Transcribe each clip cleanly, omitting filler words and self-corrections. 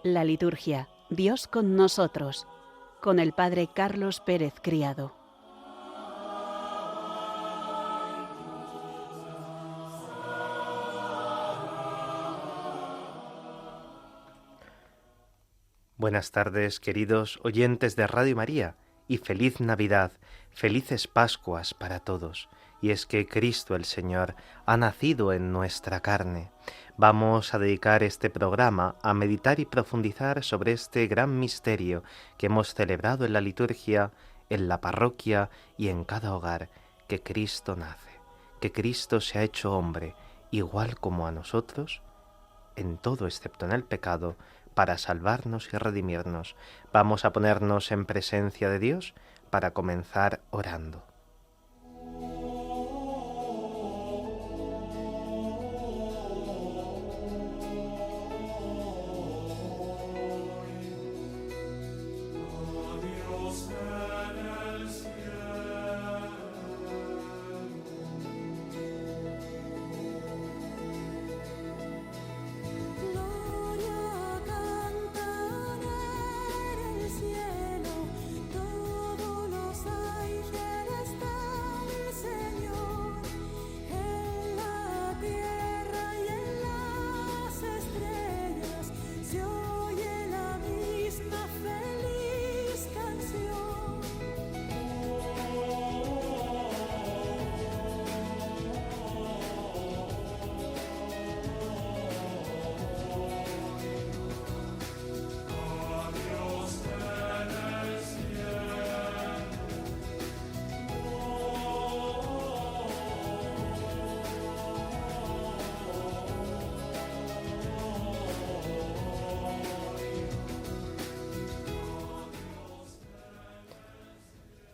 La liturgia, Dios con nosotros, con el Padre Carlos Pérez Criado. Buenas tardes, queridos oyentes de Radio María, y feliz Navidad, felices Pascuas para todos. Y es que Cristo el Señor ha nacido en nuestra carne. Vamos a dedicar este programa a meditar y profundizar sobre este gran misterio que hemos celebrado en la liturgia, en la parroquia y en cada hogar, que Cristo nace, que Cristo se ha hecho hombre, igual como a nosotros, en todo excepto en el pecado, para salvarnos y redimirnos. Vamos a ponernos en presencia de Dios para comenzar orando.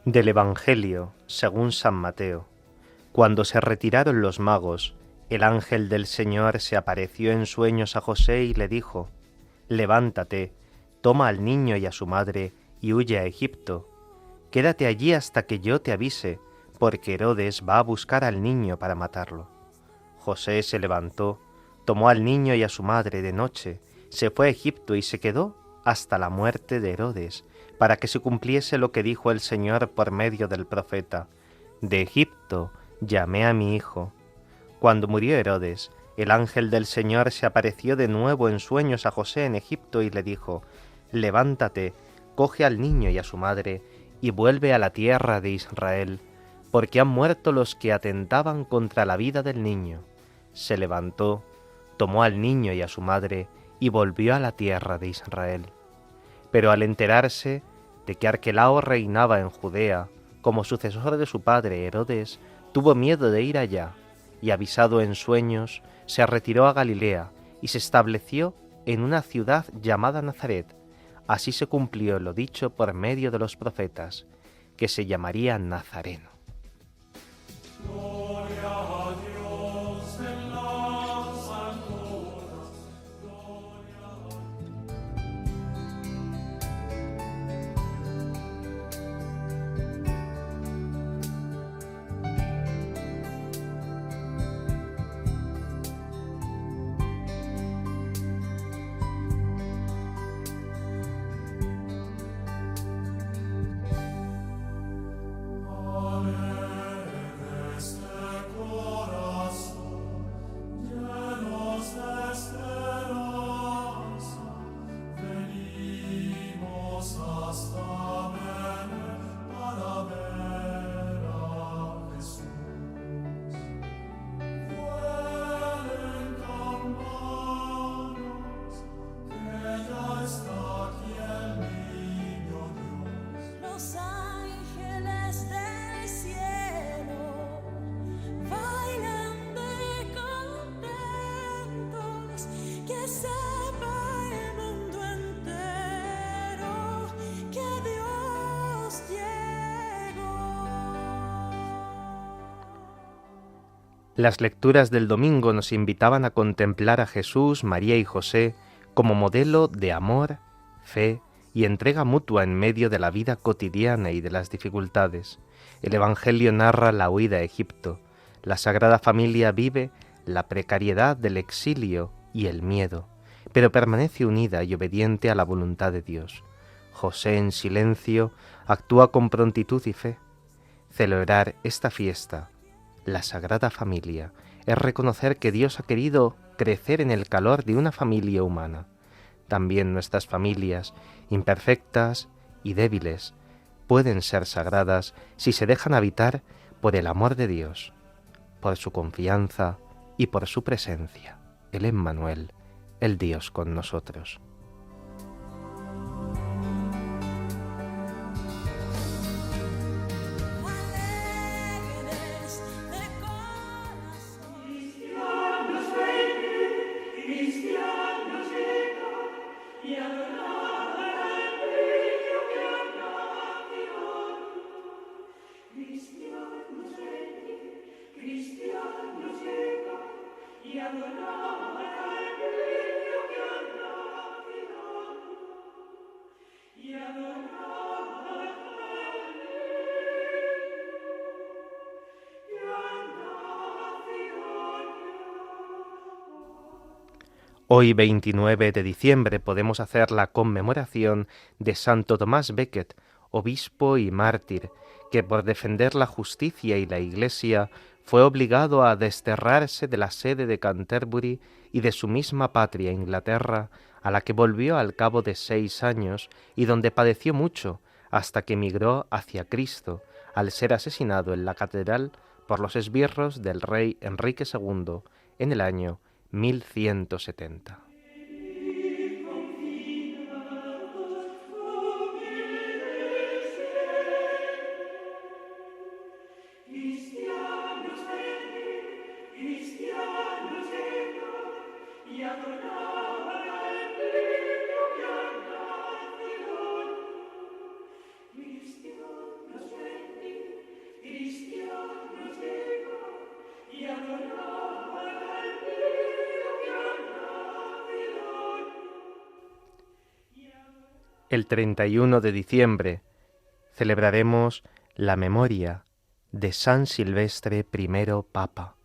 Del Evangelio según San Mateo. Cuando se retiraron los magos, el ángel del Señor se apareció en sueños a José y le dijo: «Levántate, toma al niño y a su madre y huye a Egipto. Quédate allí hasta que yo te avise, porque Herodes va a buscar al niño para matarlo». José se levantó, tomó al niño y a su madre de noche, se fue a Egipto y se quedó hasta la muerte de Herodes, para que se cumpliese lo que dijo el Señor por medio del profeta: «De Egipto llamé a mi hijo». Cuando murió Herodes, el ángel del Señor se apareció de nuevo en sueños a José en Egipto y le dijo: «Levántate, coge al niño y a su madre, y vuelve a la tierra de Israel, porque han muerto los que atentaban contra la vida del niño». Se levantó, tomó al niño y a su madre, y volvió a la tierra de Israel. Pero al enterarse de que Arquelao reinaba en Judea, como sucesor de su padre Herodes, tuvo miedo de ir allá, y avisado en sueños, se retiró a Galilea y se estableció en una ciudad llamada Nazaret. Así se cumplió lo dicho por medio de los profetas, que se llamaría Nazareno. Las lecturas del domingo nos invitaban a contemplar a Jesús, María y José como modelo de amor, fe y entrega mutua en medio de la vida cotidiana y de las dificultades. El Evangelio narra la huida a Egipto. La Sagrada Familia vive la precariedad del exilio y el miedo, pero permanece unida y obediente a la voluntad de Dios. José, en silencio, actúa con prontitud y fe. Celebrar esta fiesta, la Sagrada Familia, es reconocer que Dios ha querido crecer en el calor de una familia humana. También nuestras familias, imperfectas y débiles, pueden ser sagradas si se dejan habitar por el amor de Dios, por su confianza y por su presencia, el Emmanuel, el Dios con nosotros. Hoy, 29 de diciembre, podemos hacer la conmemoración de Santo Tomás Becket, obispo y mártir, que por defender la justicia y la Iglesia fue obligado a desterrarse de la sede de Canterbury y de su misma patria, Inglaterra, a la que volvió al cabo de 6 años y donde padeció mucho hasta que emigró hacia Cristo, al ser asesinado en la catedral por los esbirros del rey Enrique II en el año 1170. El 31 de diciembre celebraremos la memoria de San Silvestre I Papa,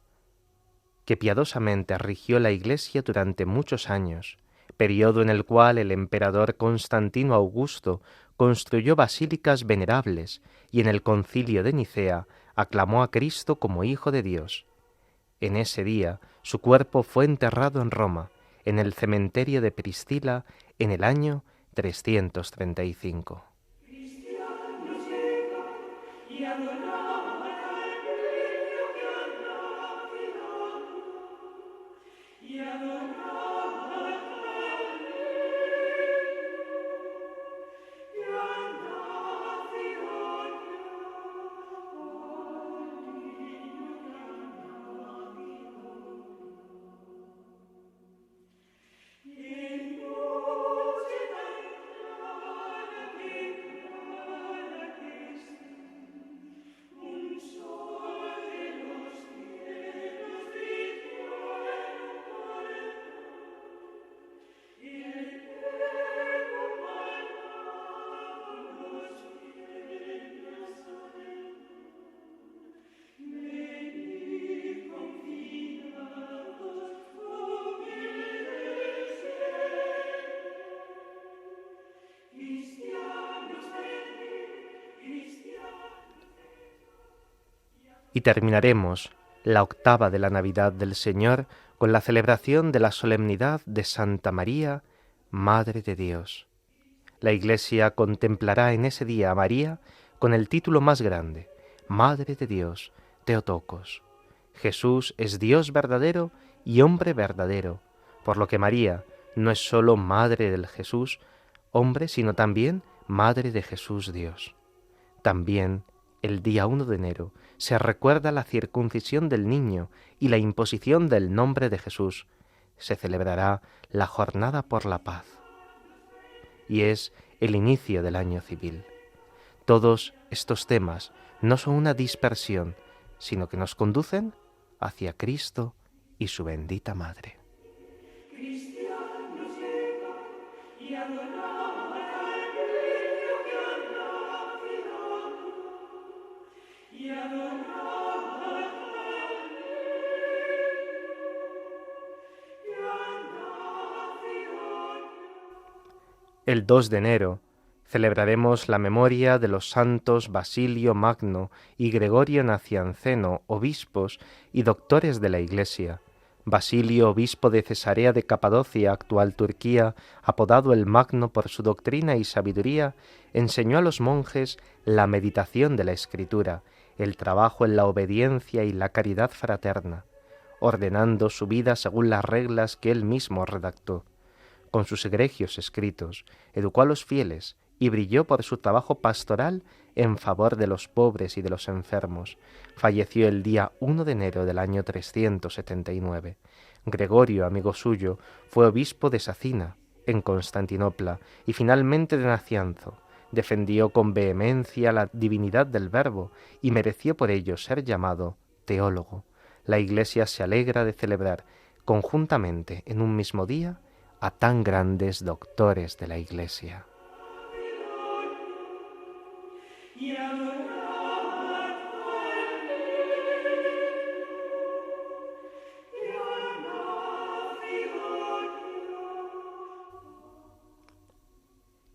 que piadosamente rigió la Iglesia durante muchos años, periodo en el cual el emperador Constantino Augusto construyó basílicas venerables y en el Concilio de Nicea aclamó a Cristo como Hijo de Dios. En ese día su cuerpo fue enterrado en Roma, en el cementerio de Pristila, en el año 335. Y terminaremos la octava de la Navidad del Señor con la celebración de la solemnidad de Santa María, Madre de Dios. La Iglesia contemplará en ese día a María con el título más grande, Madre de Dios, Theotokos. Jesús es Dios verdadero y hombre verdadero, por lo que María no es sólo Madre del Jesús, hombre, sino también Madre de Jesús Dios. También, el día 1 de enero, se recuerda la circuncisión del niño y la imposición del nombre de Jesús. Se celebrará la Jornada por la Paz. Y es el inicio del año civil. Todos estos temas no son una dispersión, sino que nos conducen hacia Cristo y su bendita Madre. El 2 de enero celebraremos la memoria de los santos Basilio Magno y Gregorio Nacianceno, obispos y doctores de la Iglesia. Basilio, obispo de Cesarea de Capadocia, actual Turquía, apodado el Magno por su doctrina y sabiduría, enseñó a los monjes la meditación de la Escritura, el trabajo en la obediencia y la caridad fraterna, ordenando su vida según las reglas que él mismo redactó. Con sus egregios escritos, educó a los fieles y brilló por su trabajo pastoral en favor de los pobres y de los enfermos. Falleció el día 1 de enero del año 379. Gregorio, amigo suyo, fue obispo de Sacina, en Constantinopla, y finalmente de Nacianzo. Defendió con vehemencia la divinidad del Verbo y mereció por ello ser llamado teólogo. La Iglesia se alegra de celebrar conjuntamente en un mismo día a tan grandes doctores de la Iglesia.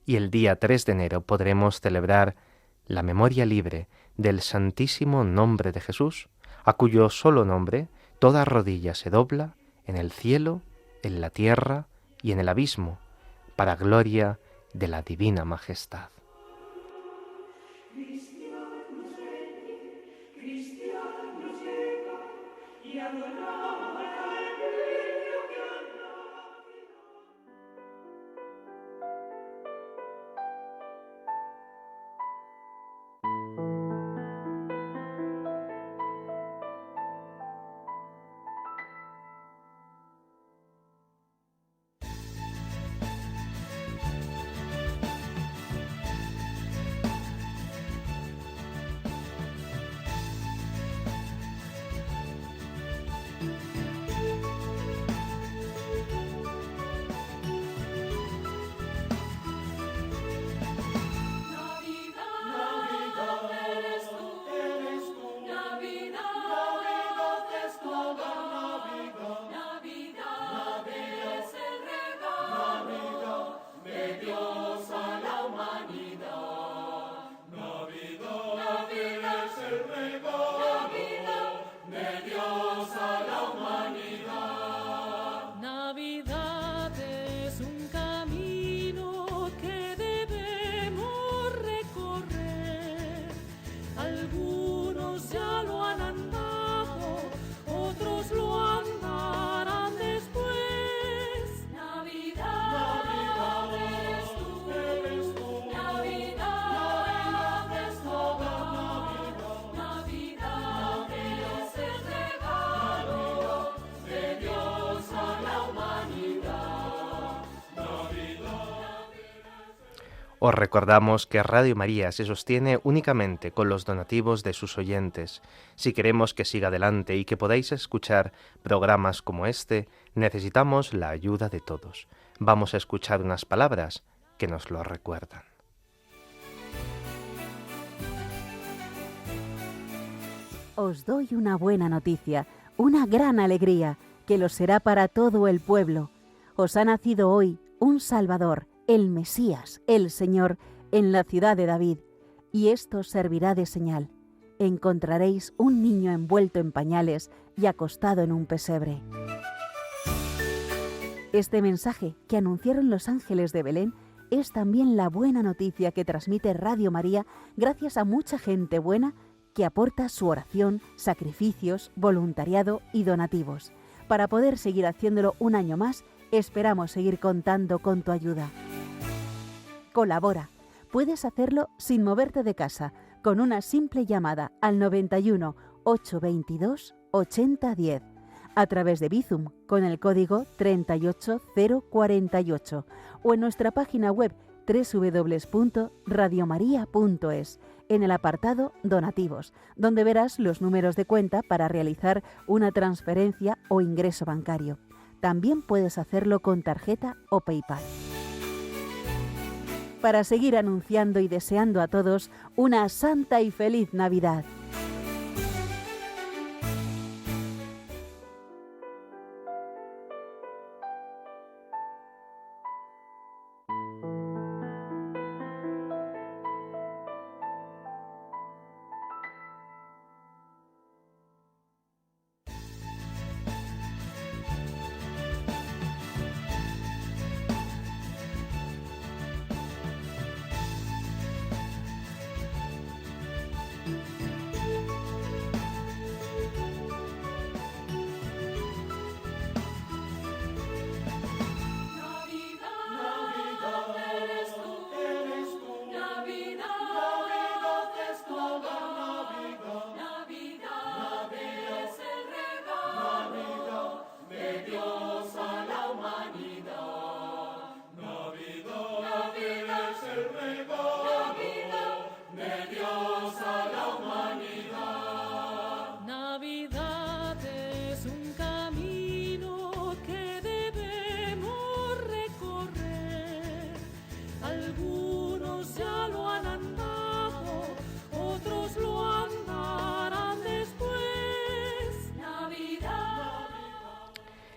Y el día 3 de enero podremos celebrar la memoria libre del Santísimo Nombre de Jesús, a cuyo solo nombre toda rodilla se dobla en el cielo, en la tierra y en el abismo, para gloria de la Divina Majestad. Os recordamos que Radio María se sostiene únicamente con los donativos de sus oyentes. Si queremos que siga adelante y que podáis escuchar programas como este, necesitamos la ayuda de todos. Vamos a escuchar unas palabras que nos lo recuerdan. Os doy una buena noticia, una gran alegría, que lo será para todo el pueblo. Os ha nacido hoy un Salvador, el Mesías, el Señor, en la ciudad de David, y esto os servirá de señal. Encontraréis un niño envuelto en pañales y acostado en un pesebre. Este mensaje que anunciaron los ángeles de Belén es también la buena noticia que transmite Radio María gracias a mucha gente buena que aporta su oración, sacrificios, voluntariado y donativos. Para poder seguir haciéndolo un año más, esperamos seguir contando con tu ayuda. Colabora. Puedes hacerlo sin moverte de casa, con una simple llamada al 91 822 8010, a través de Bizum con el código 38048 o en nuestra página web www.radiomaria.es, en el apartado Donativos, donde verás los números de cuenta para realizar una transferencia o ingreso bancario. También puedes hacerlo con tarjeta o PayPal. Para seguir anunciando y deseando a todos una santa y feliz Navidad.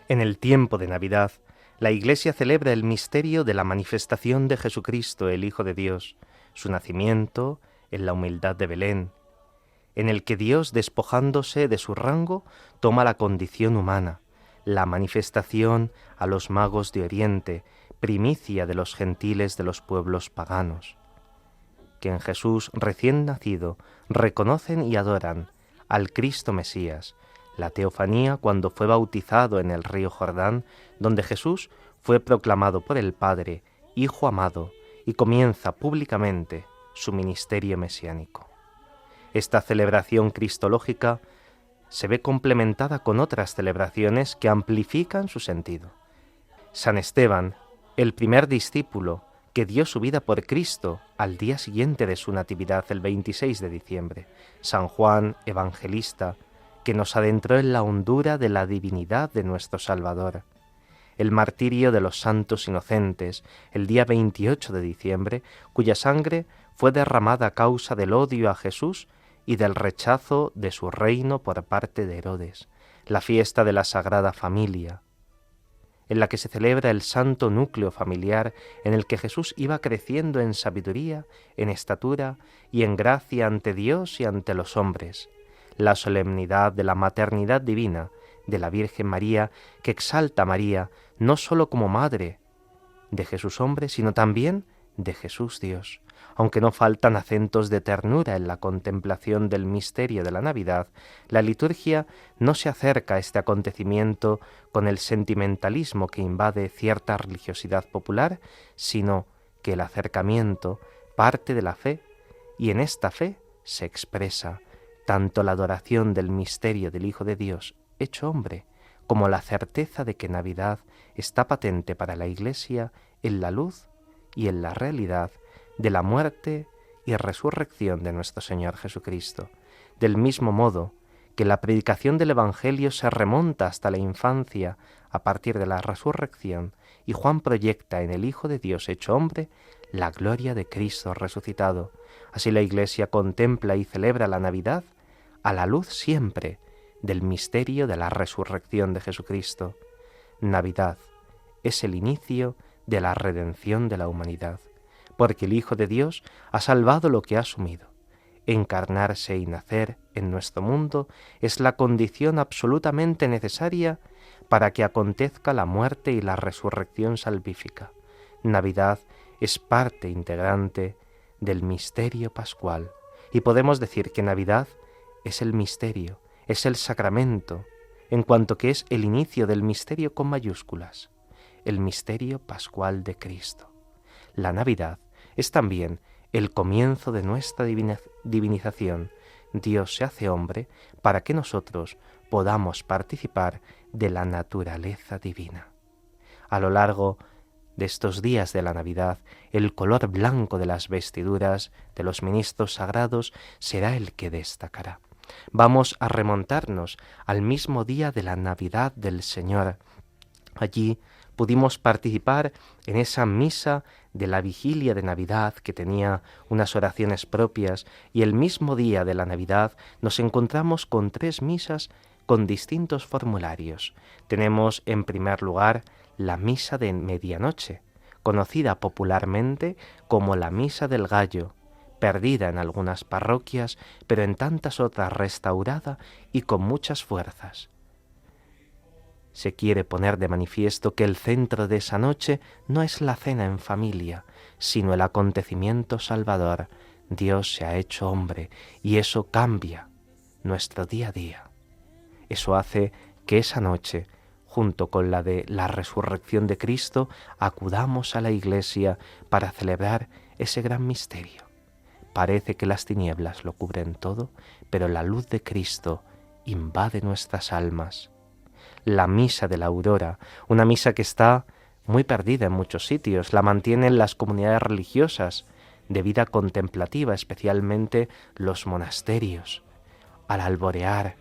En el tiempo de Navidad, la Iglesia celebra el misterio de la manifestación de Jesucristo, el Hijo de Dios, su nacimiento en la humildad de Belén, en el que Dios, despojándose de su rango, toma la condición humana, la manifestación a los magos de Oriente, primicia de los gentiles de los pueblos paganos, que en Jesús recién nacido reconocen y adoran al Cristo Mesías, la teofanía cuando fue bautizado en el río Jordán, donde Jesús fue proclamado por el Padre, Hijo amado, y comienza públicamente su ministerio mesiánico. Esta celebración cristológica se ve complementada con otras celebraciones que amplifican su sentido. San Esteban, el primer discípulo que dio su vida por Cristo al día siguiente de su natividad, el 26 de diciembre. San Juan, evangelista, que nos adentró en la hondura de la divinidad de nuestro Salvador. El martirio de los santos inocentes, el día 28 de diciembre, cuya sangre fue derramada a causa del odio a Jesús y del rechazo de su reino por parte de Herodes. La fiesta de la Sagrada Familia, en la que se celebra el santo núcleo familiar en el que Jesús iba creciendo en sabiduría, en estatura y en gracia ante Dios y ante los hombres. La solemnidad de la maternidad divina de la Virgen María, que exalta a María no sólo como madre de Jesús hombre, sino también de Jesús Dios. Aunque no faltan acentos de ternura en la contemplación del misterio de la Navidad, la liturgia no se acerca a este acontecimiento con el sentimentalismo que invade cierta religiosidad popular, sino que el acercamiento parte de la fe, y en esta fe se expresa tanto la adoración del misterio del Hijo de Dios hecho hombre, como la certeza de que Navidad está patente para la Iglesia en la luz y en la realidad de la muerte y resurrección de nuestro Señor Jesucristo. Del mismo modo que la predicación del Evangelio se remonta hasta la infancia a partir de la resurrección, y Juan proyecta en el Hijo de Dios hecho hombre la gloria de Cristo resucitado. Así la Iglesia contempla y celebra la Navidad a la luz siempre del misterio de la resurrección de Jesucristo. Navidad es el inicio de la redención de la humanidad, porque el Hijo de Dios ha salvado lo que ha asumido. Encarnarse y nacer en nuestro mundo es la condición absolutamente necesaria para que acontezca la muerte y la resurrección salvífica. Navidad es parte integrante del misterio pascual, y podemos decir que Navidad es el misterio, es el sacramento, en cuanto que es el inicio del misterio con mayúsculas, el misterio pascual de Cristo. La Navidad es también el comienzo de nuestra divinización. Dios se hace hombre para que nosotros podamos participar de la naturaleza divina. A lo largo de estos días de la Navidad, el color blanco de las vestiduras de los ministros sagrados será el que destacará. Vamos a remontarnos al mismo día de la Navidad del Señor. Allí pudimos participar en esa misa de la vigilia de Navidad que tenía unas oraciones propias, y el mismo día de la Navidad nos encontramos con 3 misas con distintos formularios. Tenemos en primer lugar la misa de medianoche, conocida popularmente como la misa del gallo, perdida en algunas parroquias, pero en tantas otras restaurada y con muchas fuerzas. Se quiere poner de manifiesto que el centro de esa noche no es la cena en familia, sino el acontecimiento salvador. Dios se ha hecho hombre, y eso cambia nuestro día a día. Eso hace que esa noche, junto con la de la resurrección de Cristo, acudamos a la Iglesia para celebrar ese gran misterio. Parece que las tinieblas lo cubren todo, pero la luz de Cristo invade nuestras almas. La misa de la aurora, una misa que está muy perdida en muchos sitios, la mantienen las comunidades religiosas de vida contemplativa, especialmente los monasterios. Al alborear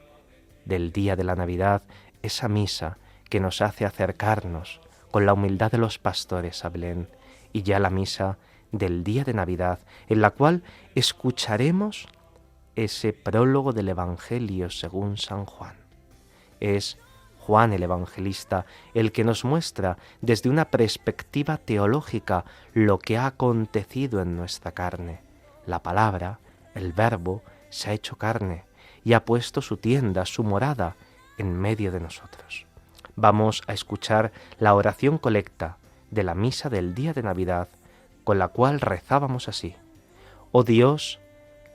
del día de la Navidad, esa misa que nos hace acercarnos con la humildad de los pastores a Belén, y ya la misa del día de Navidad, en la cual escucharemos ese prólogo del Evangelio según San Juan. Es Juan el Evangelista, el que nos muestra desde una perspectiva teológica lo que ha acontecido en nuestra carne. La palabra, el Verbo, se ha hecho carne y ha puesto su tienda, su morada, en medio de nosotros. Vamos a escuchar la oración colecta de la misa del día de Navidad, con la cual rezábamos así: Oh Dios,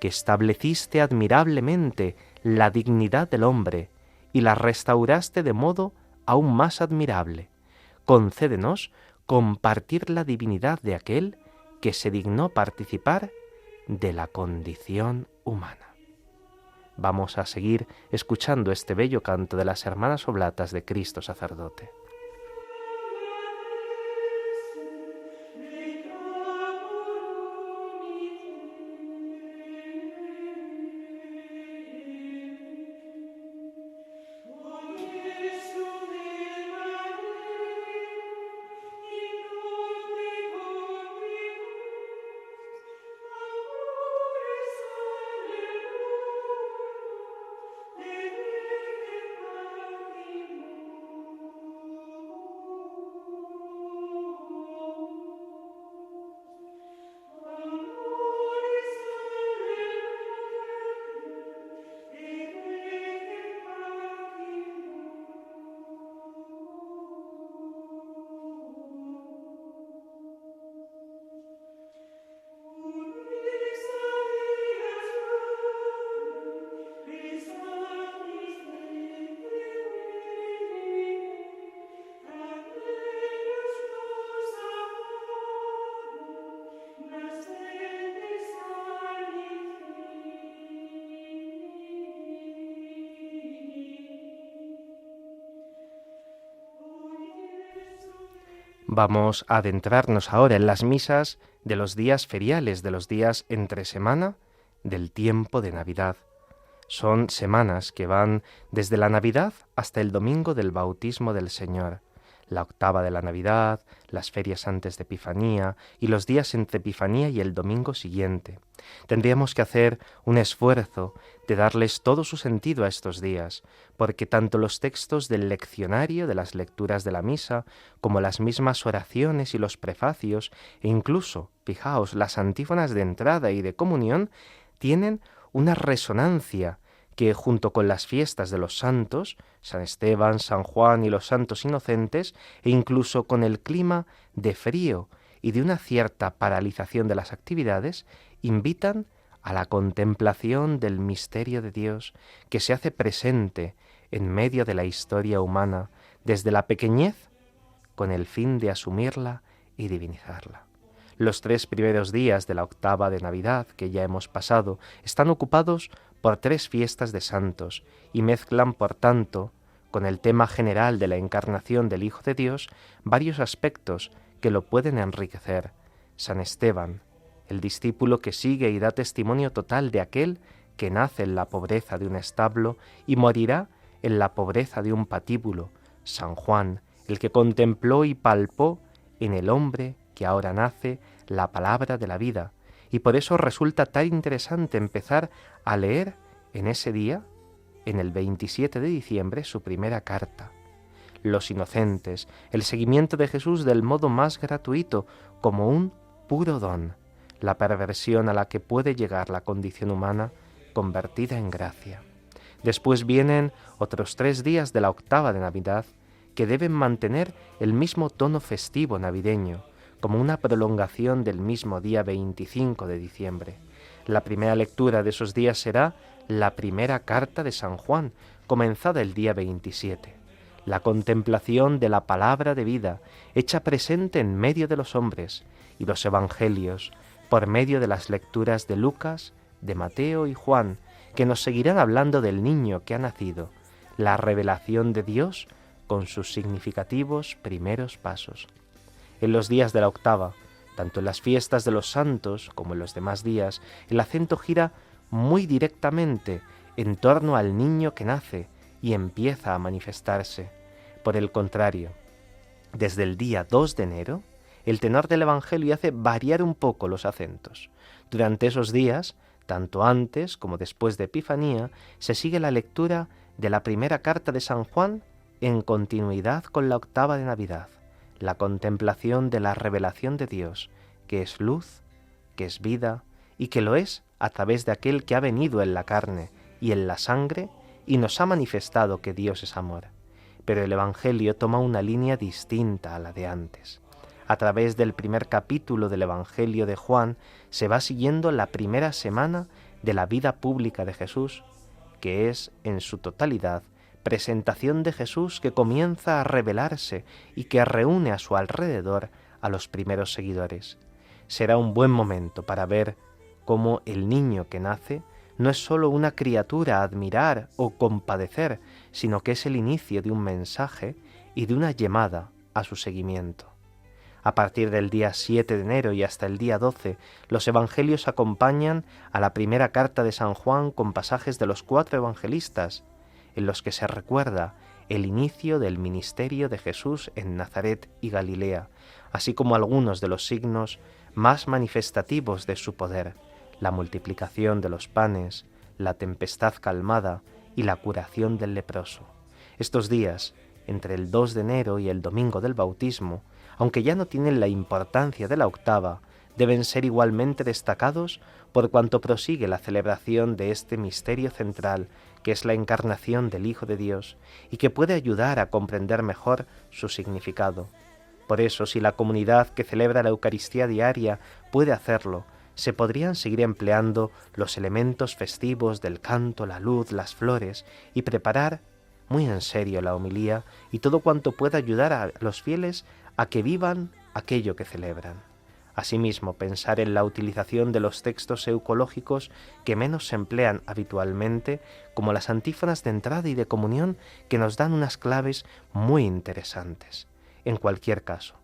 que estableciste admirablemente la dignidad del hombre y la restauraste de modo aún más admirable, concédenos compartir la divinidad de aquel que se dignó participar de la condición humana. Vamos a seguir escuchando este bello canto de las hermanas oblatas de Cristo sacerdote. Vamos a adentrarnos ahora en las misas de los días feriales, de los días entre semana del tiempo de Navidad. Son semanas que van desde la Navidad hasta el domingo del bautismo del Señor, la octava de la Navidad, las ferias antes de Epifanía y los días entre Epifanía y el domingo siguiente. Tendríamos que hacer un esfuerzo de darles todo su sentido a estos días, porque tanto los textos del leccionario, de las lecturas de la misa, como las mismas oraciones y los prefacios, e incluso, fijaos, las antífonas de entrada y de comunión, tienen una resonancia que, junto con las fiestas de los santos, San Esteban, San Juan y los santos inocentes, e incluso con el clima de frío y de una cierta paralización de las actividades, invitan a la contemplación del misterio de Dios que se hace presente en medio de la historia humana desde la pequeñez con el fin de asumirla y divinizarla. Los 3 primeros días de la octava de Navidad que ya hemos pasado están ocupados por 3 fiestas de santos y mezclan, por tanto, con el tema general de la encarnación del Hijo de Dios, varios aspectos que lo pueden enriquecer. San Esteban, el discípulo que sigue y da testimonio total de aquel que nace en la pobreza de un establo y morirá en la pobreza de un patíbulo. San Juan, el que contempló y palpó en el hombre que ahora nace la palabra de la vida, y por eso resulta tan interesante empezar a leer en ese día, en el 27 de diciembre, su primera carta. Los inocentes, el seguimiento de Jesús del modo más gratuito, como un puro don, la perversión a la que puede llegar la condición humana convertida en gracia. Después vienen otros 3 días de la octava de Navidad que deben mantener el mismo tono festivo navideño, como una prolongación del mismo día 25 de diciembre. La primera lectura de esos días será la primera carta de San Juan, comenzada el día 27. La contemplación de la palabra de vida, hecha presente en medio de los hombres, y los evangelios, por medio de las lecturas de Lucas, de Mateo y Juan, que nos seguirán hablando del niño que ha nacido, la revelación de Dios con sus significativos primeros pasos. En los días de la octava, tanto en las fiestas de los santos como en los demás días, el acento gira muy directamente en torno al niño que nace y empieza a manifestarse. Por el contrario, desde el día 2 de enero, el tenor del Evangelio hace variar un poco los acentos. Durante esos días, tanto antes como después de Epifanía, se sigue la lectura de la primera carta de San Juan en continuidad con la octava de Navidad, la contemplación de la revelación de Dios, que es luz, que es vida y que lo es a través de aquel que ha venido en la carne y en la sangre y nos ha manifestado que Dios es amor. Pero el Evangelio toma una línea distinta a la de antes. A través del primer capítulo del Evangelio de Juan se va siguiendo la primera semana de la vida pública de Jesús, que es, en su totalidad, presentación de Jesús que comienza a revelarse y que reúne a su alrededor a los primeros seguidores. Será un buen momento para ver cómo el niño que nace no es sólo una criatura a admirar o compadecer, sino que es el inicio de un mensaje y de una llamada a su seguimiento. A partir del día 7 de enero y hasta el día 12, los evangelios acompañan a la primera carta de San Juan con pasajes de los 4 evangelistas, en los que se recuerda el inicio del ministerio de Jesús en Nazaret y Galilea, así como algunos de los signos más manifestativos de su poder, la multiplicación de los panes, la tempestad calmada y la curación del leproso. Estos días, entre el 2 de enero y el domingo del bautismo, aunque ya no tienen la importancia de la octava, deben ser igualmente destacados por cuanto prosigue la celebración de este misterio central, que es la encarnación del Hijo de Dios, y que puede ayudar a comprender mejor su significado. Por eso, si la comunidad que celebra la Eucaristía diaria puede hacerlo, se podrían seguir empleando los elementos festivos del canto, la luz, las flores, y preparar muy en serio la homilía y todo cuanto pueda ayudar a los fieles a que vivan aquello que celebran. Asimismo, pensar en la utilización de los textos eucológicos que menos se emplean habitualmente, como las antífonas de entrada y de comunión, que nos dan unas claves muy interesantes. En cualquier caso,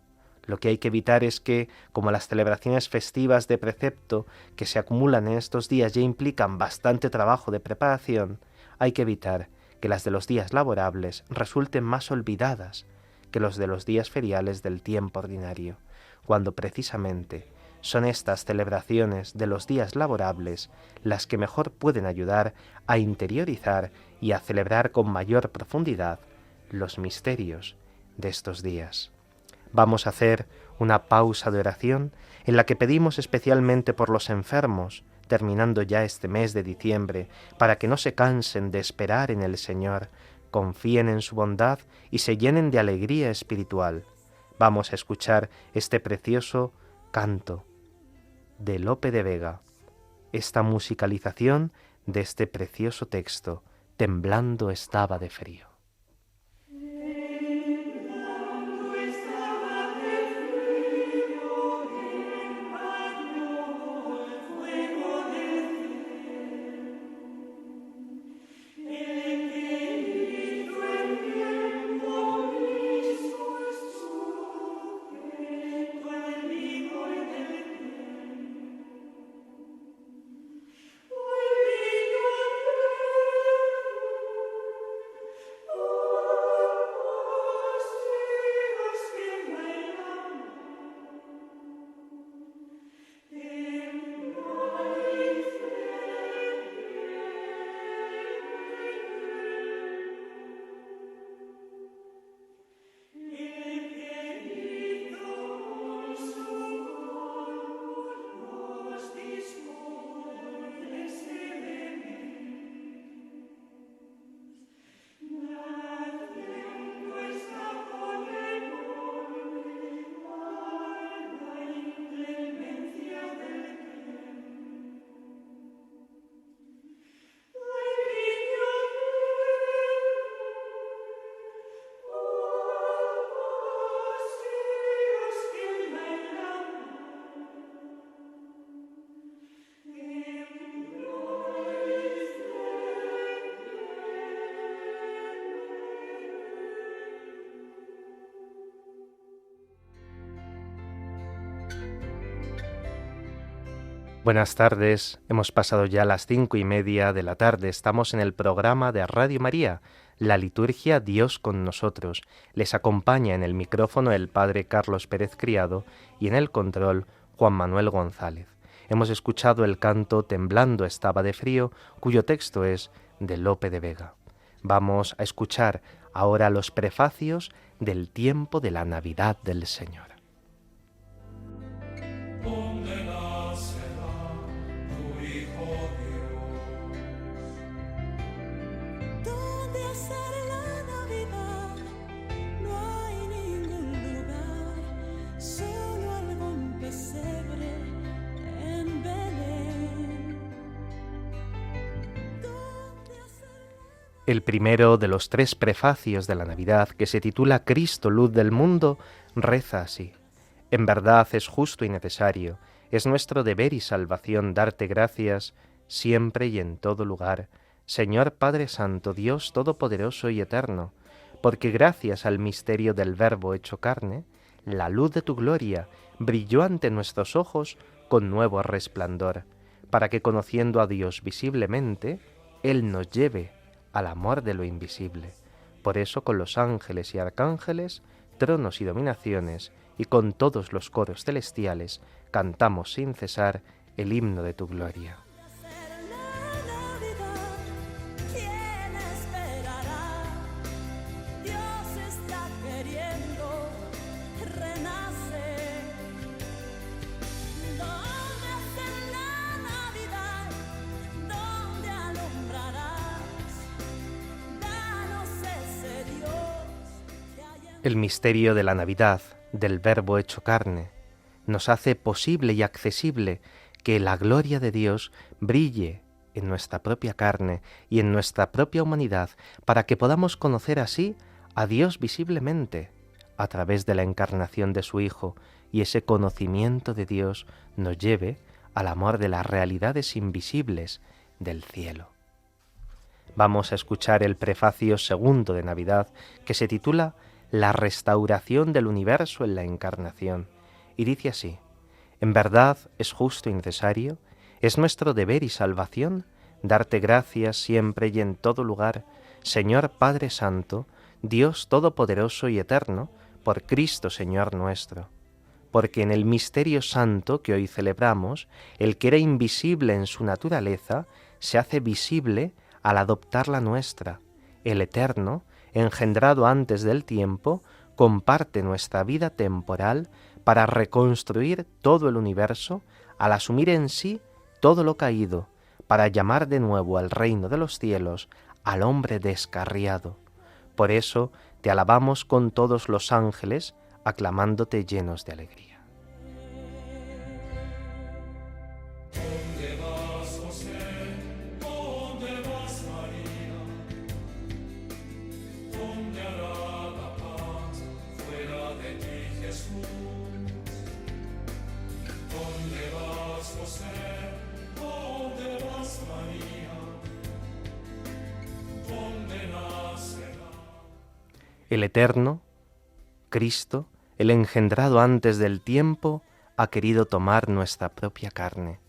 lo que hay que evitar es que, como las celebraciones festivas de precepto que se acumulan en estos días ya implican bastante trabajo de preparación, hay que evitar que las de los días laborables resulten más olvidadas que los de los días feriales del tiempo ordinario, cuando precisamente son estas celebraciones de los días laborables las que mejor pueden ayudar a interiorizar y a celebrar con mayor profundidad los misterios de estos días. Vamos a hacer una pausa de oración en la que pedimos especialmente por los enfermos, terminando ya este mes de diciembre, para que no se cansen de esperar en el Señor, confíen en su bondad y se llenen de alegría espiritual. Vamos a escuchar este precioso canto de Lope de Vega, esta musicalización de este precioso texto, Temblando estaba de frío. Buenas tardes, hemos pasado ya las 5:30 de la tarde, estamos en el programa de Radio María, la liturgia Dios con nosotros. Les acompaña en el micrófono el Padre Carlos Pérez Criado y en el control Juan Manuel González. Hemos escuchado el canto Temblando estaba de frío, cuyo texto es de Lope de Vega. Vamos a escuchar Ahora los prefacios del tiempo de la Navidad del Señor. El primero de los 3 prefacios de la Navidad, que se titula Cristo, luz del mundo, reza así: En verdad es justo y necesario, es nuestro deber y salvación darte gracias siempre y en todo lugar, Señor Padre Santo, Dios Todopoderoso y Eterno, porque gracias al misterio del Verbo hecho carne, la luz de tu gloria brilló ante nuestros ojos con nuevo resplandor, para que conociendo a Dios visiblemente, Él nos lleve al amor de lo invisible. Por eso con los ángeles y arcángeles, tronos y dominaciones, y con todos los coros celestiales, cantamos sin cesar el himno de tu gloria. El misterio de la Navidad, del Verbo hecho carne, nos hace posible y accesible que la gloria de Dios brille en nuestra propia carne y en nuestra propia humanidad, para que podamos conocer así a Dios visiblemente, a través de la encarnación de su Hijo, y ese conocimiento de Dios nos lleve al amor de las realidades invisibles del cielo. Vamos a escuchar el prefacio segundo de Navidad, que se titula La restauración del universo en la encarnación, y dice así: En verdad es justo y necesario, es nuestro deber y salvación darte gracias siempre y en todo lugar, Señor Padre Santo, Dios Todopoderoso y Eterno, por Cristo Señor nuestro. Porque en el misterio santo que hoy celebramos, el que era invisible en su naturaleza, se hace visible al adoptar la nuestra. El Eterno, engendrado antes del tiempo, comparte nuestra vida temporal para reconstruir todo el universo al asumir en sí todo lo caído, para llamar de nuevo al reino de los cielos al hombre descarriado. Por eso te alabamos con todos los ángeles, aclamándote llenos de alegría. El Eterno, Cristo, el engendrado antes del tiempo, ha querido tomar nuestra propia carne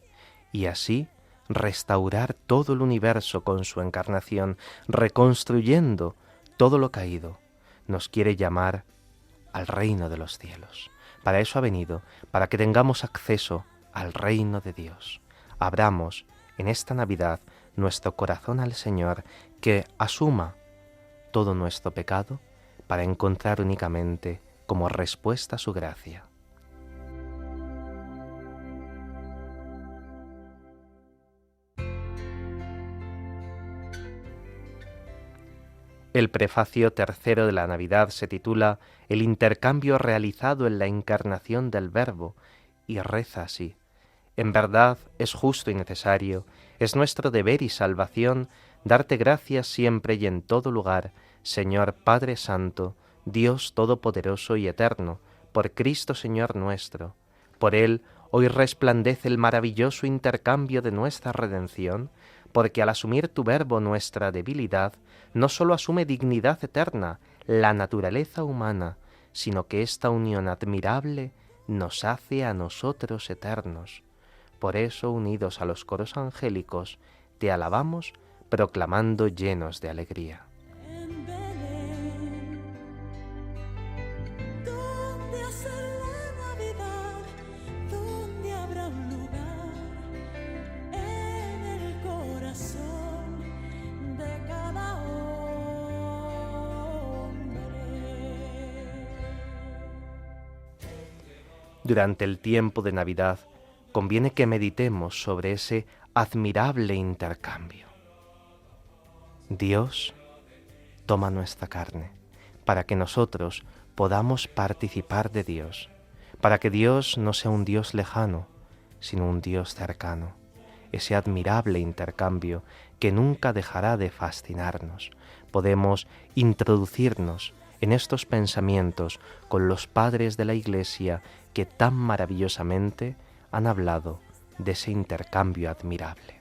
y así restaurar todo el universo con su encarnación, reconstruyendo todo lo caído. Nos quiere llamar al reino de los cielos. Para eso ha venido, para que tengamos acceso al reino de Dios. Abramos en esta Navidad nuestro corazón al Señor, que asuma todo nuestro pecado, para encontrar únicamente como respuesta a su gracia. El prefacio tercero de la Navidad se titula El intercambio realizado en la encarnación del Verbo, y reza así: En verdad es justo y necesario, es nuestro deber y salvación darte gracias siempre y en todo lugar, Señor Padre Santo, Dios Todopoderoso y Eterno, por Cristo Señor nuestro. Por Él hoy resplandece el maravilloso intercambio de nuestra redención, porque al asumir tu Verbo nuestra debilidad, no sólo asume dignidad eterna, la naturaleza humana, sino que esta unión admirable nos hace a nosotros eternos. Por eso, unidos a los coros angélicos, te alabamos, proclamando llenos de alegría. Durante el tiempo de Navidad conviene que meditemos sobre ese admirable intercambio. Dios toma nuestra carne para que nosotros podamos participar de Dios, para que Dios no sea un Dios lejano, sino un Dios cercano. Ese admirable intercambio que nunca dejará de fascinarnos. Podemos introducirnos en estos pensamientos con los padres de la Iglesia que tan maravillosamente han hablado de ese intercambio admirable.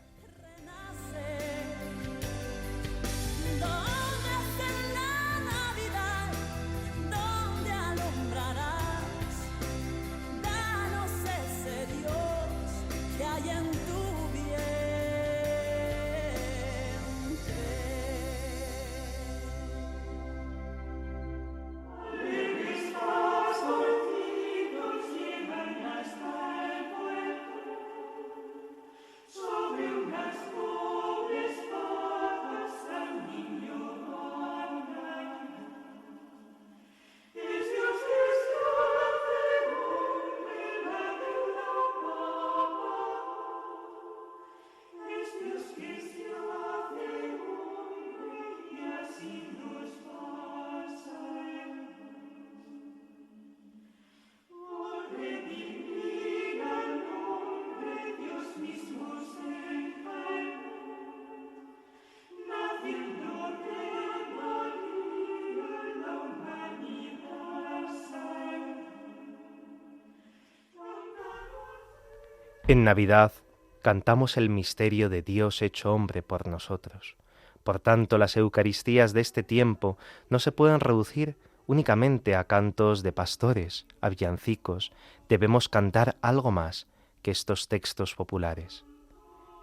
En Navidad cantamos el misterio de Dios hecho hombre por nosotros. Por tanto, las Eucaristías de este tiempo no se pueden reducir únicamente a cantos de pastores, a villancicos. Debemos cantar algo más que estos textos populares.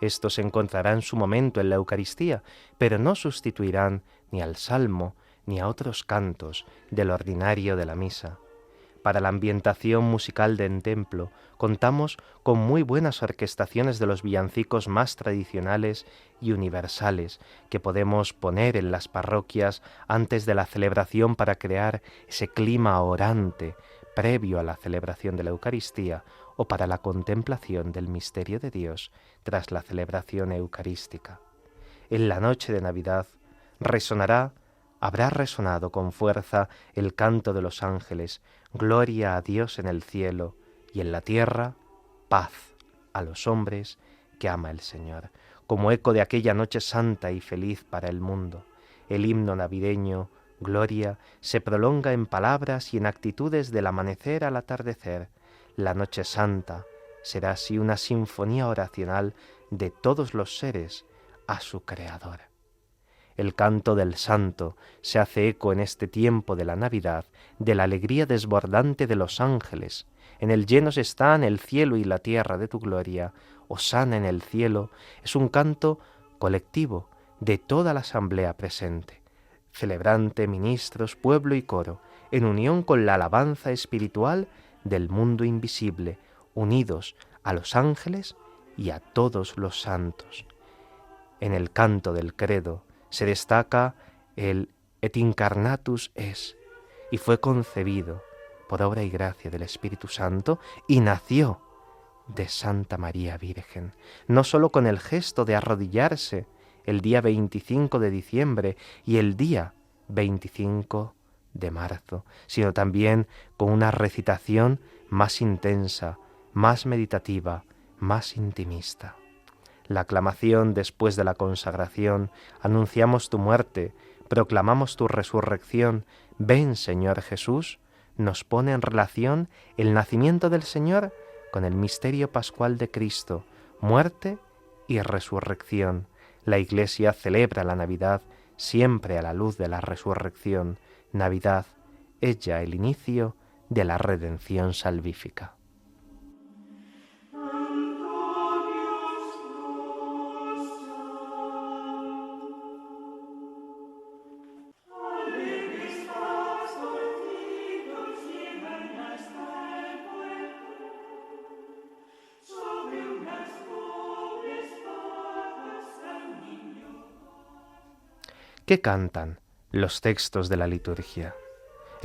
Estos se encontrarán su momento en la Eucaristía, pero no sustituirán ni al Salmo ni a otros cantos del ordinario de la misa. Para la ambientación musical del templo contamos con muy buenas orquestaciones de los villancicos más tradicionales y universales que podemos poner en las parroquias antes de la celebración para crear ese clima orante previo a la celebración de la Eucaristía o para la contemplación del misterio de Dios tras la celebración eucarística. En la noche de Navidad habrá resonado con fuerza el canto de los ángeles: gloria a Dios en el cielo y en la tierra, paz a los hombres que ama el Señor. Como eco de aquella noche santa y feliz para el mundo, el himno navideño, Gloria, se prolonga en palabras y en actitudes del amanecer al atardecer. La noche santa será así una sinfonía oracional de todos los seres a su Creador. El canto del Santo se hace eco en este tiempo de la Navidad de la alegría desbordante de los ángeles. En el llenos están el cielo y la tierra de tu gloria. Hosana en el cielo es un canto colectivo de toda la asamblea presente, celebrante, ministros, pueblo y coro, en unión con la alabanza espiritual del mundo invisible, unidos a los ángeles y a todos los santos. En el canto del credo se destaca el et incarnatus es, y fue concebido por obra y gracia del Espíritu Santo y nació de Santa María Virgen, no sólo con el gesto de arrodillarse el día 25 de diciembre y el día 25 de marzo, sino también con una recitación más intensa, más meditativa, más intimista. La aclamación después de la consagración: anunciamos tu muerte, proclamamos tu resurrección, ven Señor Jesús, nos pone en relación el nacimiento del Señor con el misterio pascual de Cristo, muerte y resurrección. La Iglesia celebra la Navidad siempre a la luz de la resurrección. Navidad es ya el inicio de la redención salvífica. ¿Qué cantan los textos de la liturgia?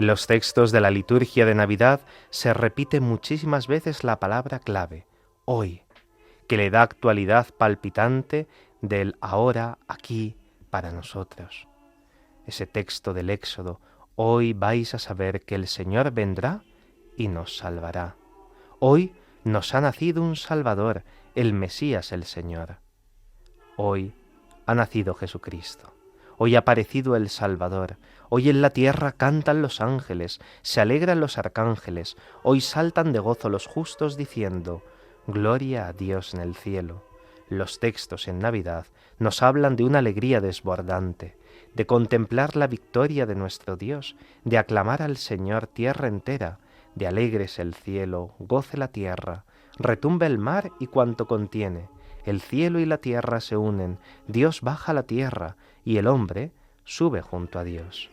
En los textos de la liturgia de Navidad se repite muchísimas veces la palabra clave, hoy, que le da actualidad palpitante del ahora, aquí, para nosotros. Ese texto del Éxodo, hoy vais a saber que el Señor vendrá y nos salvará. Hoy nos ha nacido un Salvador, el Mesías el Señor. Hoy ha nacido Jesucristo. Hoy ha aparecido el Salvador. Hoy en la tierra cantan los ángeles, se alegran los arcángeles. Hoy saltan de gozo los justos diciendo, gloria a Dios en el cielo. Los textos en Navidad nos hablan de una alegría desbordante, de contemplar la victoria de nuestro Dios, de aclamar al Señor tierra entera, de alegres el cielo, goce la tierra, retumbe el mar y cuanto contiene. El cielo y la tierra se unen, Dios baja a la tierra y el hombre sube junto a Dios.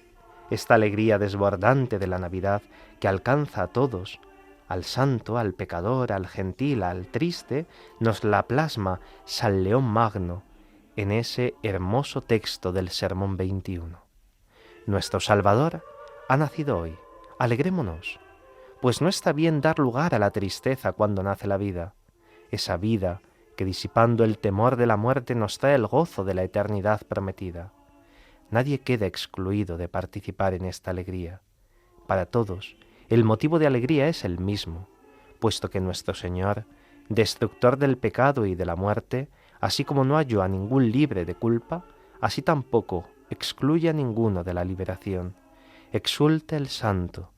Esta alegría desbordante de la Navidad que alcanza a todos, al santo, al pecador, al gentil, al triste, nos la plasma San León Magno en ese hermoso texto del Sermón 21. Nuestro Salvador ha nacido hoy. Alegrémonos, pues no está bien dar lugar a la tristeza cuando nace la vida, esa vida que disipando el temor de la muerte nos trae el gozo de la eternidad prometida. Nadie queda excluido de participar en esta alegría. Para todos, el motivo de alegría es el mismo, puesto que nuestro Señor, destructor del pecado y de la muerte, así como no halló a ningún libre de culpa, así tampoco excluye a ninguno de la liberación. Exulte el santo,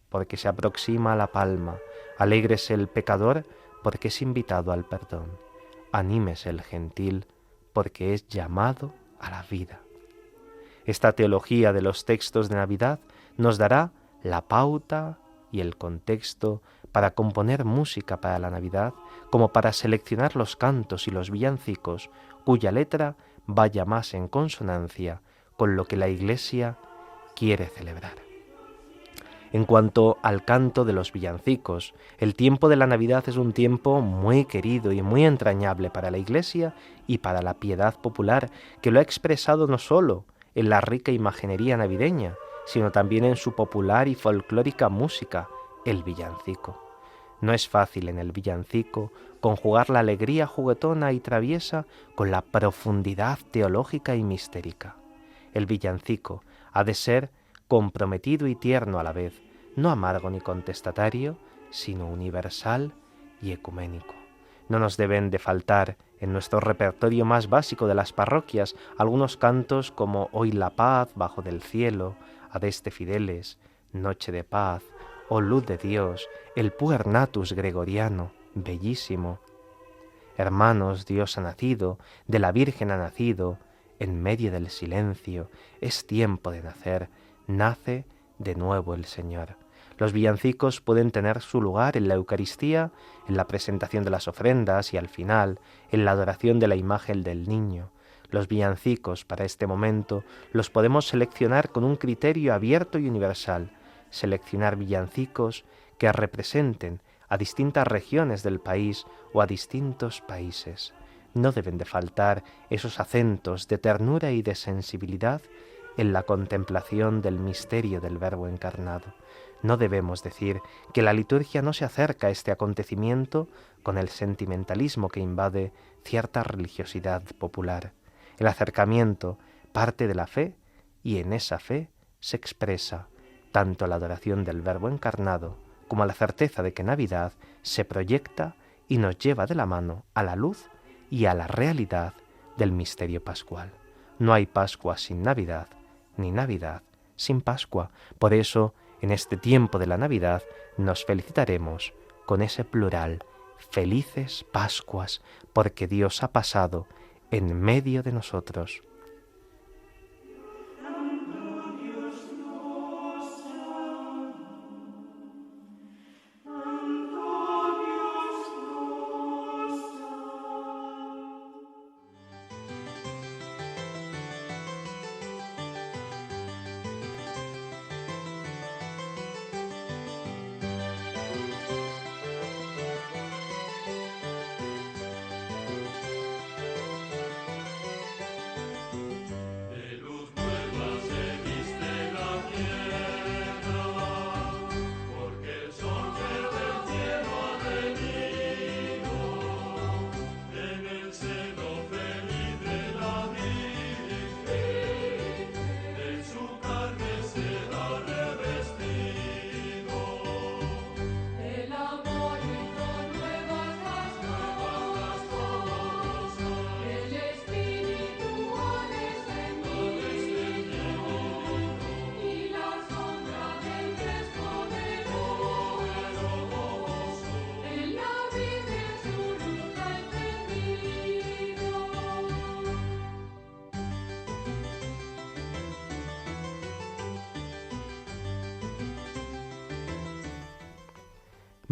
porque se aproxima a la palma, alégrese el pecador, porque es invitado al perdón, anímese el gentil, porque es llamado a la vida. Esta teología de los textos de Navidad nos dará la pauta y el contexto para componer música para la Navidad, como para seleccionar los cantos y los villancicos cuya letra vaya más en consonancia con lo que la Iglesia quiere celebrar. En cuanto al canto de los villancicos, el tiempo de la Navidad es un tiempo muy querido y muy entrañable para la Iglesia y para la piedad popular, que lo ha expresado no solo en la rica imaginería navideña, sino también en su popular y folclórica música, el villancico. No es fácil en el villancico conjugar la alegría juguetona y traviesa con la profundidad teológica y mistérica. El villancico ha de ser comprometido y tierno a la vez, no amargo ni contestatario, sino universal y ecuménico. No nos deben de faltar en nuestro repertorio más básico de las parroquias algunos cantos como Hoy la paz bajo del cielo, Adeste Fideles, Noche de paz, Oh luz de Dios, el Puer Natus gregoriano, bellísimo. Hermanos, Dios ha nacido, de la Virgen ha nacido, en medio del silencio, es tiempo de nacer, nace de nuevo el Señor. Los villancicos pueden tener su lugar en la Eucaristía, en la presentación de las ofrendas y al final, en la adoración de la imagen del niño. Los villancicos para este momento los podemos seleccionar con un criterio abierto y universal, seleccionar villancicos que representen a distintas regiones del país o a distintos países. No deben de faltar esos acentos de ternura y de sensibilidad en la contemplación del misterio del Verbo encarnado. No debemos decir que la liturgia no se acerca a este acontecimiento con el sentimentalismo que invade cierta religiosidad popular. El acercamiento parte de la fe y en esa fe se expresa tanto la adoración del Verbo encarnado como la certeza de que Navidad se proyecta y nos lleva de la mano a la luz y a la realidad del misterio pascual. No hay Pascua sin Navidad, ni Navidad sin Pascua. Por eso, en este tiempo de la Navidad, nos felicitaremos con ese plural, felices Pascuas, porque Dios ha pasado en medio de nosotros.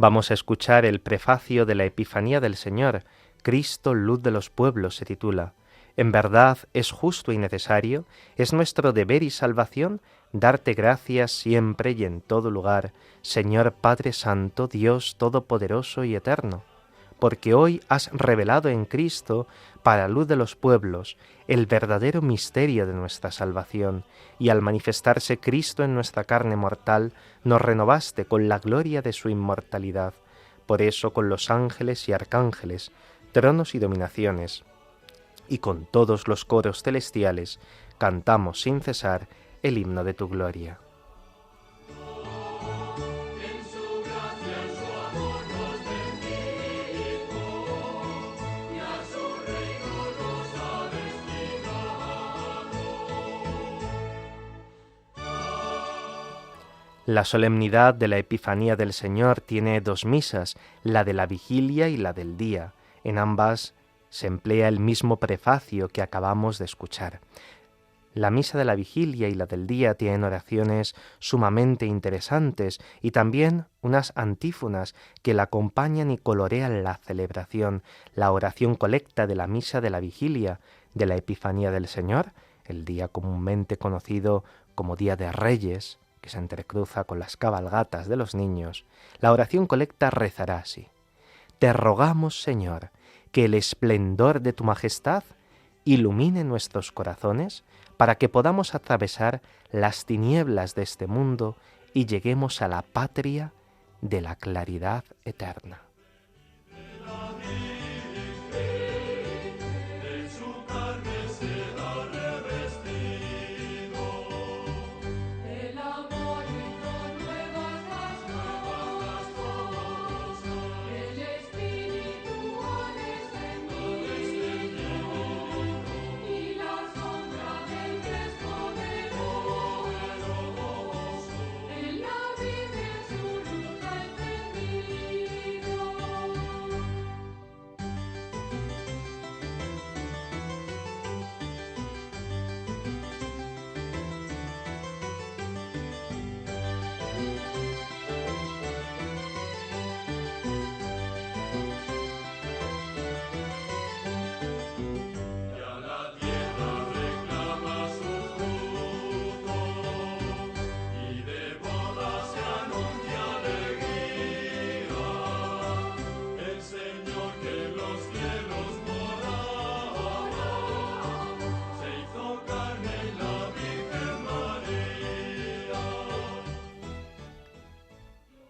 Vamos a escuchar el prefacio de la Epifanía del Señor. Cristo, luz de los pueblos, se titula. En verdad es justo y necesario, es nuestro deber y salvación darte gracias siempre y en todo lugar, Señor Padre Santo, Dios Todopoderoso y Eterno, porque hoy has revelado en Cristo, para luz de los pueblos, el verdadero misterio de nuestra salvación, y al manifestarse Cristo en nuestra carne mortal, nos renovaste con la gloria de su inmortalidad. Por eso, con los ángeles y arcángeles, tronos y dominaciones, y con todos los coros celestiales, cantamos sin cesar el himno de tu gloria. La solemnidad de la Epifanía del Señor tiene dos misas, la de la vigilia y la del día. En ambas se emplea el mismo prefacio que acabamos de escuchar. La misa de la vigilia y la del día tienen oraciones sumamente interesantes y también unas antífonas que la acompañan y colorean la celebración. La oración colecta de la misa de la vigilia de la Epifanía del Señor, el día comúnmente conocido como Día de Reyes, que se entrecruza con las cabalgatas de los niños. La oración colecta rezará así: Te rogamos, Señor, que el esplendor de tu majestad ilumine nuestros corazones para que podamos atravesar las tinieblas de este mundo y lleguemos a la patria de la claridad eterna.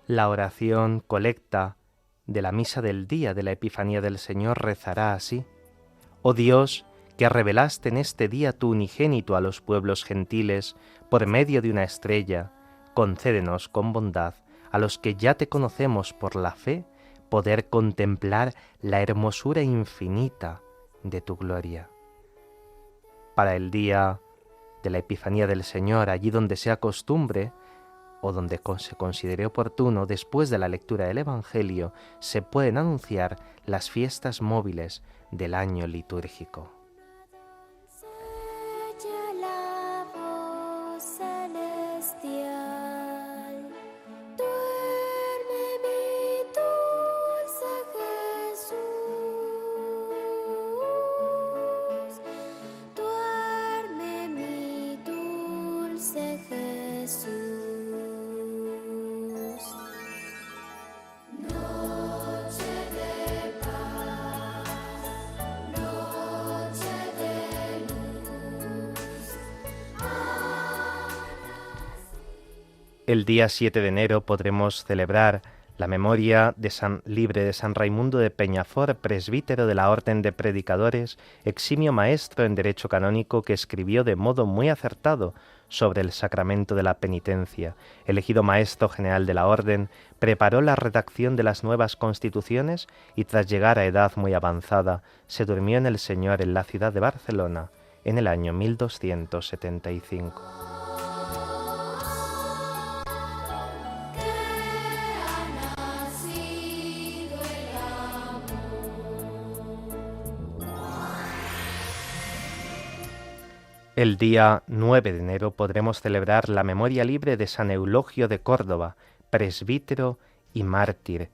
La oración colecta de la misa del día de la Epifanía del Señor rezará así: Oh Dios, que revelaste en este día tu unigénito a los pueblos gentiles por medio de una estrella, concédenos con bondad, a los que ya te conocemos por la fe, poder contemplar la hermosura infinita de tu gloria. Para el día de la Epifanía del Señor, allí donde sea costumbre, o donde se considere oportuno, después de la lectura del Evangelio, se pueden anunciar las fiestas móviles del año litúrgico. El día 7 de enero podremos celebrar la memoria de libre de San Raimundo de Peñafort, presbítero de la Orden de Predicadores, eximio maestro en Derecho Canónico que escribió de modo muy acertado sobre el sacramento de la penitencia. Elegido maestro general de la Orden, preparó la redacción de las nuevas constituciones y tras llegar a edad muy avanzada, se durmió en el Señor en la ciudad de Barcelona en el año 1275. El día 9 de enero podremos celebrar la memoria libre de San Eulogio de Córdoba, presbítero y mártir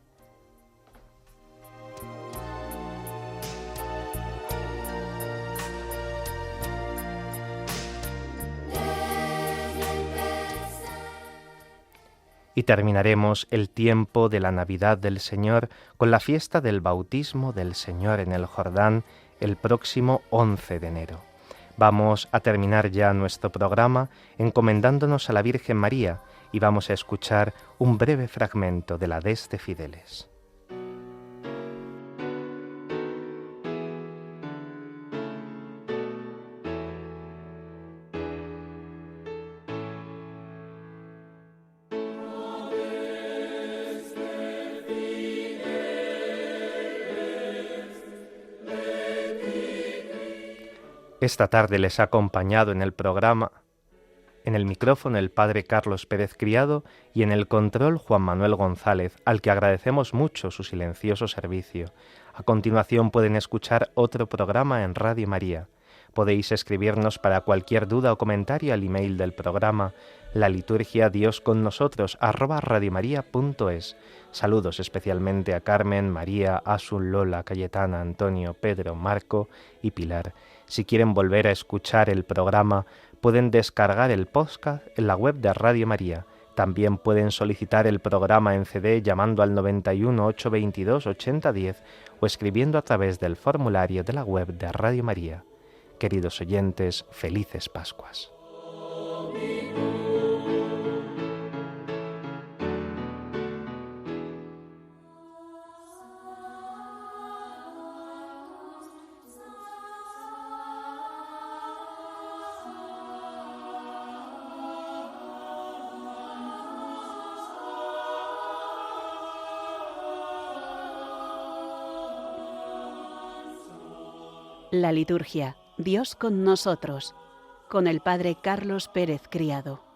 Y terminaremos el tiempo de la Navidad del Señor con la fiesta del bautismo del Señor en el Jordán el próximo 11 de enero. Vamos a terminar ya nuestro programa encomendándonos a la Virgen María y vamos a escuchar un breve fragmento de la Des de Fideles. Esta tarde les ha acompañado en el programa, en el micrófono, el padre Carlos Pérez Criado y en el control Juan Manuel González, al que agradecemos mucho su silencioso servicio. A continuación pueden escuchar otro programa en Radio María. Podéis escribirnos para cualquier duda o comentario al email del programa laliturgiadiosconnosotros@radiomaria.es. Saludos especialmente a Carmen, María, Asun, Lola, Cayetana, Antonio, Pedro, Marco y Pilar. Si quieren volver a escuchar el programa, pueden descargar el podcast en la web de Radio María. También pueden solicitar el programa en CD llamando al 91 822 8010 o escribiendo a través del formulario de la web de Radio María. Queridos oyentes, felices Pascuas. La liturgia, Dios con nosotros, con el Padre Carlos Pérez Criado.